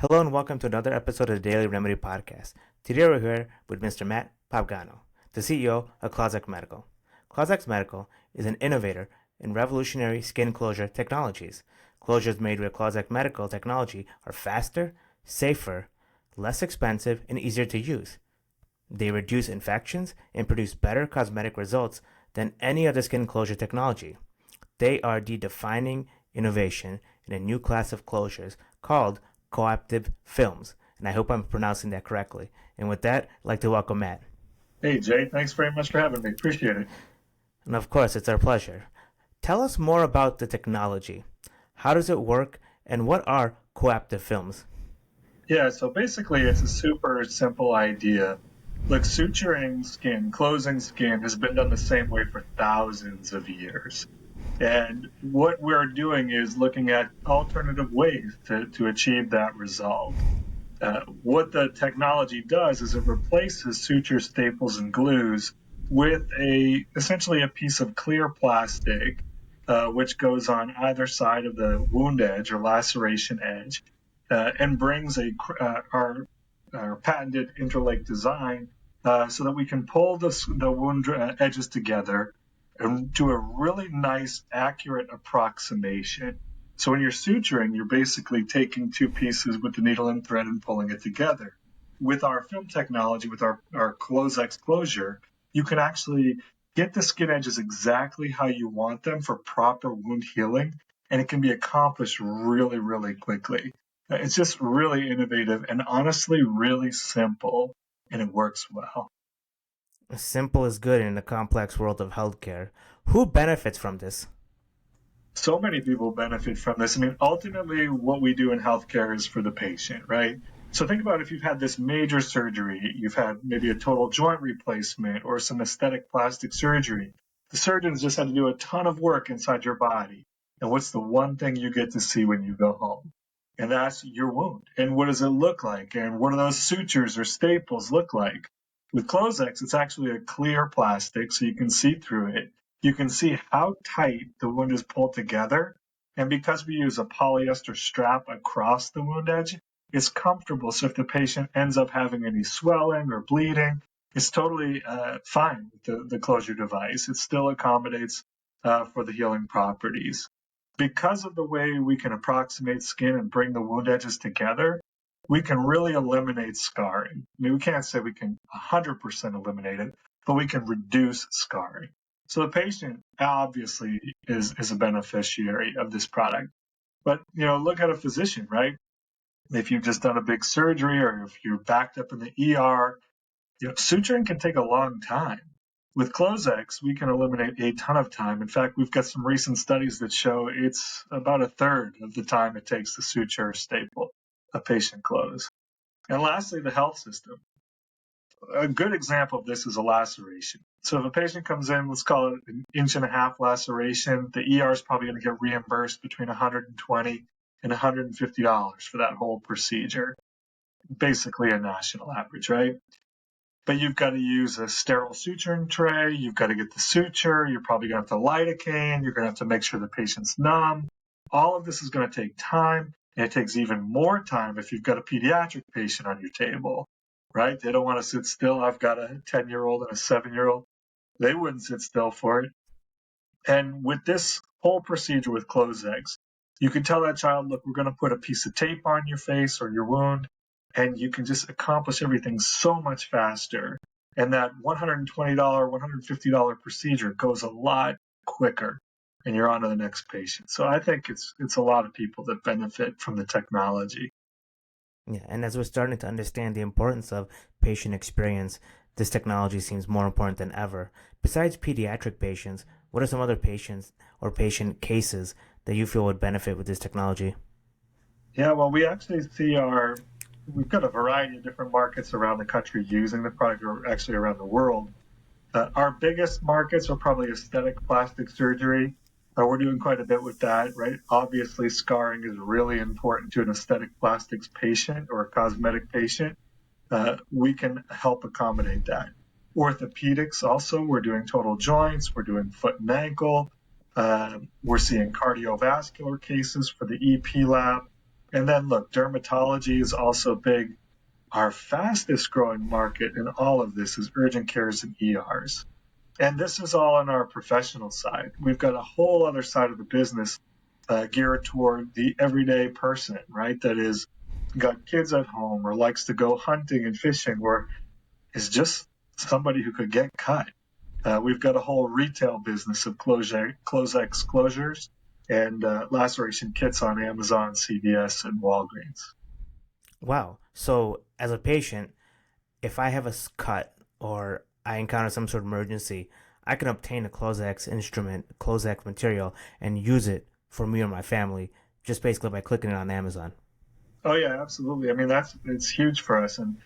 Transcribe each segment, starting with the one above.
Hello and welcome to another episode of the Daily Remedy Podcast. Today we're here with Mr. Matt Papagno, the CEO of Clozex Medical. Clozex Medical is an innovator in revolutionary skin closure technologies. Closures made with Clozex Medical technology are faster, safer, less expensive, and easier to use. They reduce infections and produce better cosmetic results than any other skin closure technology. They are the defining innovation in a new class of closures called coaptive films, and I hope I'm pronouncing that correctly. And with that, I'd like to welcome Matt. Hey, Jay, thanks very much for having me. Appreciate it. And of course, it's our pleasure. Tell us more about the technology. How does it work, and what are coaptive films? Yeah, so basically, it's a super simple idea. Look, suturing skin, closing skin has been done the same way for thousands of years. And what we're doing is looking at alternative ways to achieve that result. What the technology does is it replaces suture staples and glues with essentially a piece of clear plastic, which goes on either side of the wound edge or laceration edge, and brings our patented interlake design so that we can pull the wound edges together and do a really nice, accurate approximation. So when you're suturing, you're basically taking two pieces with the needle and thread and pulling it together. With our film technology, with our Clozex closure, you can actually get the skin edges exactly how you want them for proper wound healing, and it can be accomplished really, really quickly. It's just really innovative and honestly really simple, and it works well. Simple is good in the complex world of healthcare. Who benefits from this? So many people benefit from this. I mean, ultimately, what we do in healthcare is for the patient, right? So think about if you've had this major surgery, you've had maybe a total joint replacement or some aesthetic plastic surgery. The surgeons just had to do a ton of work inside your body. And what's the one thing you get to see when you go home? And that's your wound. And what does it look like? And what do those sutures or staples look like? With Clozex, it's actually a clear plastic, so you can see through it. You can see how tight the wound is pulled together. And because we use a polyester strap across the wound edge, it's comfortable. So if the patient ends up having any swelling or bleeding, it's totally fine with the closure device. It still accommodates for the healing properties. Because of the way we can approximate skin and bring the wound edges together, we can really eliminate scarring. I mean, we can't say we can 100% eliminate it, but we can reduce scarring. So the patient obviously is a beneficiary of this product. But, look at a physician, right? If you've just done a big surgery or if you're backed up in the ER, suturing can take a long time. With Clozex, we can eliminate a ton of time. In fact, we've got some recent studies that show it's about a third of the time it takes to suture or staple a patient close. And lastly, the health system. A good example of this is a laceration. So if a patient comes in, let's call it an 1.5-inch laceration, the ER is probably going to get reimbursed between $120 and $150 for that whole procedure. Basically a national average, right? But you've got to use a sterile suturing tray. You've got to get the suture. You're probably going to have to lidocaine. You're going to have to make sure the patient's numb. All of this is going to take time. And it takes even more time if you've got a pediatric patient on your table, right? They don't want to sit still. I've got a 10-year-old and a 7-year-old. They wouldn't sit still for it. And with this whole procedure with Clozex, you can tell that child, look, we're going to put a piece of tape on your face or your wound, and you can just accomplish everything so much faster. And that $120, $150 procedure goes a lot quicker, and you're on to the next patient. So I think it's a lot of people that benefit from the technology. Yeah, and as we're starting to understand the importance of patient experience, this technology seems more important than ever. Besides pediatric patients, what are some other patients or patient cases that you feel would benefit with this technology? Yeah, well, we actually we've got a variety of different markets around the country using the product, or actually around the world. Our biggest markets are probably aesthetic plastic surgery. We're doing quite a bit with that, right? Obviously, scarring is really important to an aesthetic plastics patient or a cosmetic patient. We can help accommodate that. Orthopedics also, we're doing total joints, we're doing foot and ankle. We're seeing cardiovascular cases for the EP lab. And then look, dermatology is also big. Our fastest growing market in all of this is urgent cares and ERs. And this is all on our professional side. We've got a whole other side of the business geared toward the everyday person, right? That is got kids at home or likes to go hunting and fishing or is just somebody who could get cut. We've got a whole retail business of Clozex closures and laceration kits on Amazon, CVS, and Walgreens. Wow. So as a patient, if I have a cut or I encounter some sort of emergency, I can obtain a Clozex instrument, Clozex material, and use it for me or my family just basically by clicking it on Amazon. Oh yeah, absolutely. I mean, it's huge for us, and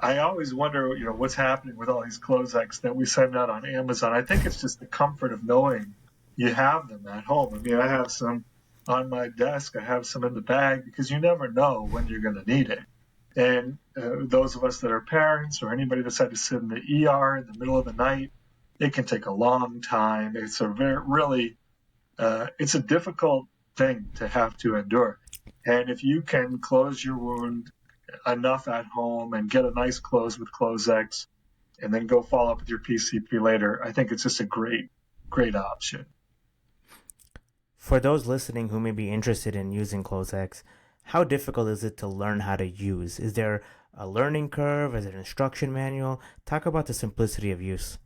I always wonder, what's happening with all these Clozex that we send out on Amazon. I think it's just the comfort of knowing you have them at home. I mean, I have some on my desk. I have some in the bag because you never know when you're going to need it. And those of us that are parents or anybody that's had to sit in the ER in the middle of the night, it can take a long time. It's it's a difficult thing to have to endure. And if you can close your wound enough at home and get a nice close with Clozex and then go follow up with your PCP later, I think it's just a great, great option. For those listening who may be interested in using Clozex, how difficult is it to learn how to use? Is there a learning curve? Is it an instruction manual? Talk about the simplicity of use.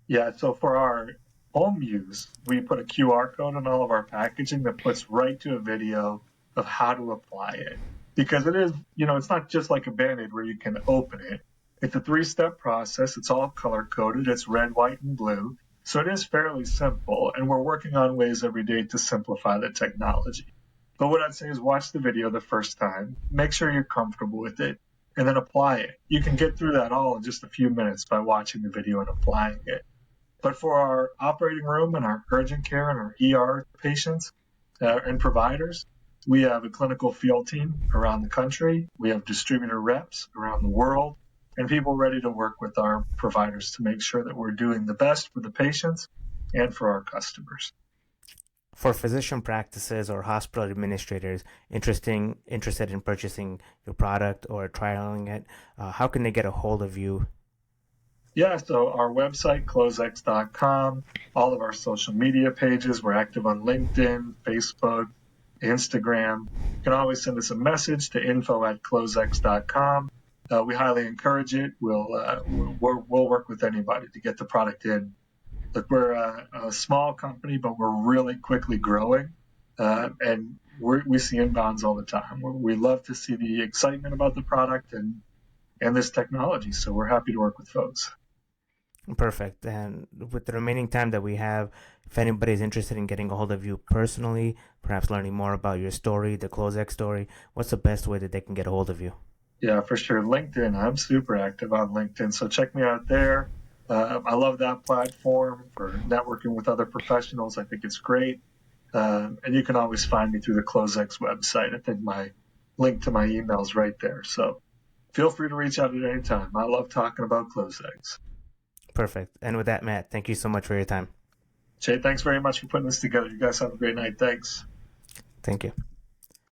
Yeah, so for our home use, we put a QR code on all of our packaging that puts right to a video of how to apply it. Because it is, it's not just like a Band-Aid where you can open it. It's a 3-step process. It's all color coded. It's red, white, and blue. So it is fairly simple. And we're working on ways every day to simplify the technology. But what I'd say is watch the video the first time, make sure you're comfortable with it, and then apply it. You can get through that all in just a few minutes by watching the video and applying it. But for our operating room and our urgent care and our ER patients and providers, we have a clinical field team around the country. We have distributor reps around the world and people ready to work with our providers to make sure that we're doing the best for the patients and for our customers. For physician practices or hospital administrators interested in purchasing your product or trialing it, how can they get a hold of you? Yeah, so our website, clozex.com, all of our social media pages, we're active on LinkedIn, Facebook, Instagram. You can always send us a message to info@clozex.com. We highly encourage it. We'll work with anybody to get the product in. Look, we're a small company, but we're really quickly growing, and we see inbounds all the time. We love to see the excitement about the product and this technology, so we're happy to work with folks. Perfect. And with the remaining time that we have, if anybody's interested in getting a hold of you personally, perhaps learning more about your story, the Clozex story, what's the best way that they can get a hold of you? Yeah, for sure. LinkedIn. I'm super active on LinkedIn, so check me out there. I love that platform for networking with other professionals. I think it's great. And you can always find me through the Clozex website. I think my link to my email is right there. So feel free to reach out at any time. I love talking about Clozex. Perfect. And with that, Matt, thank you so much for your time. Jay, thanks very much for putting this together. You guys have a great night. Thanks. Thank you.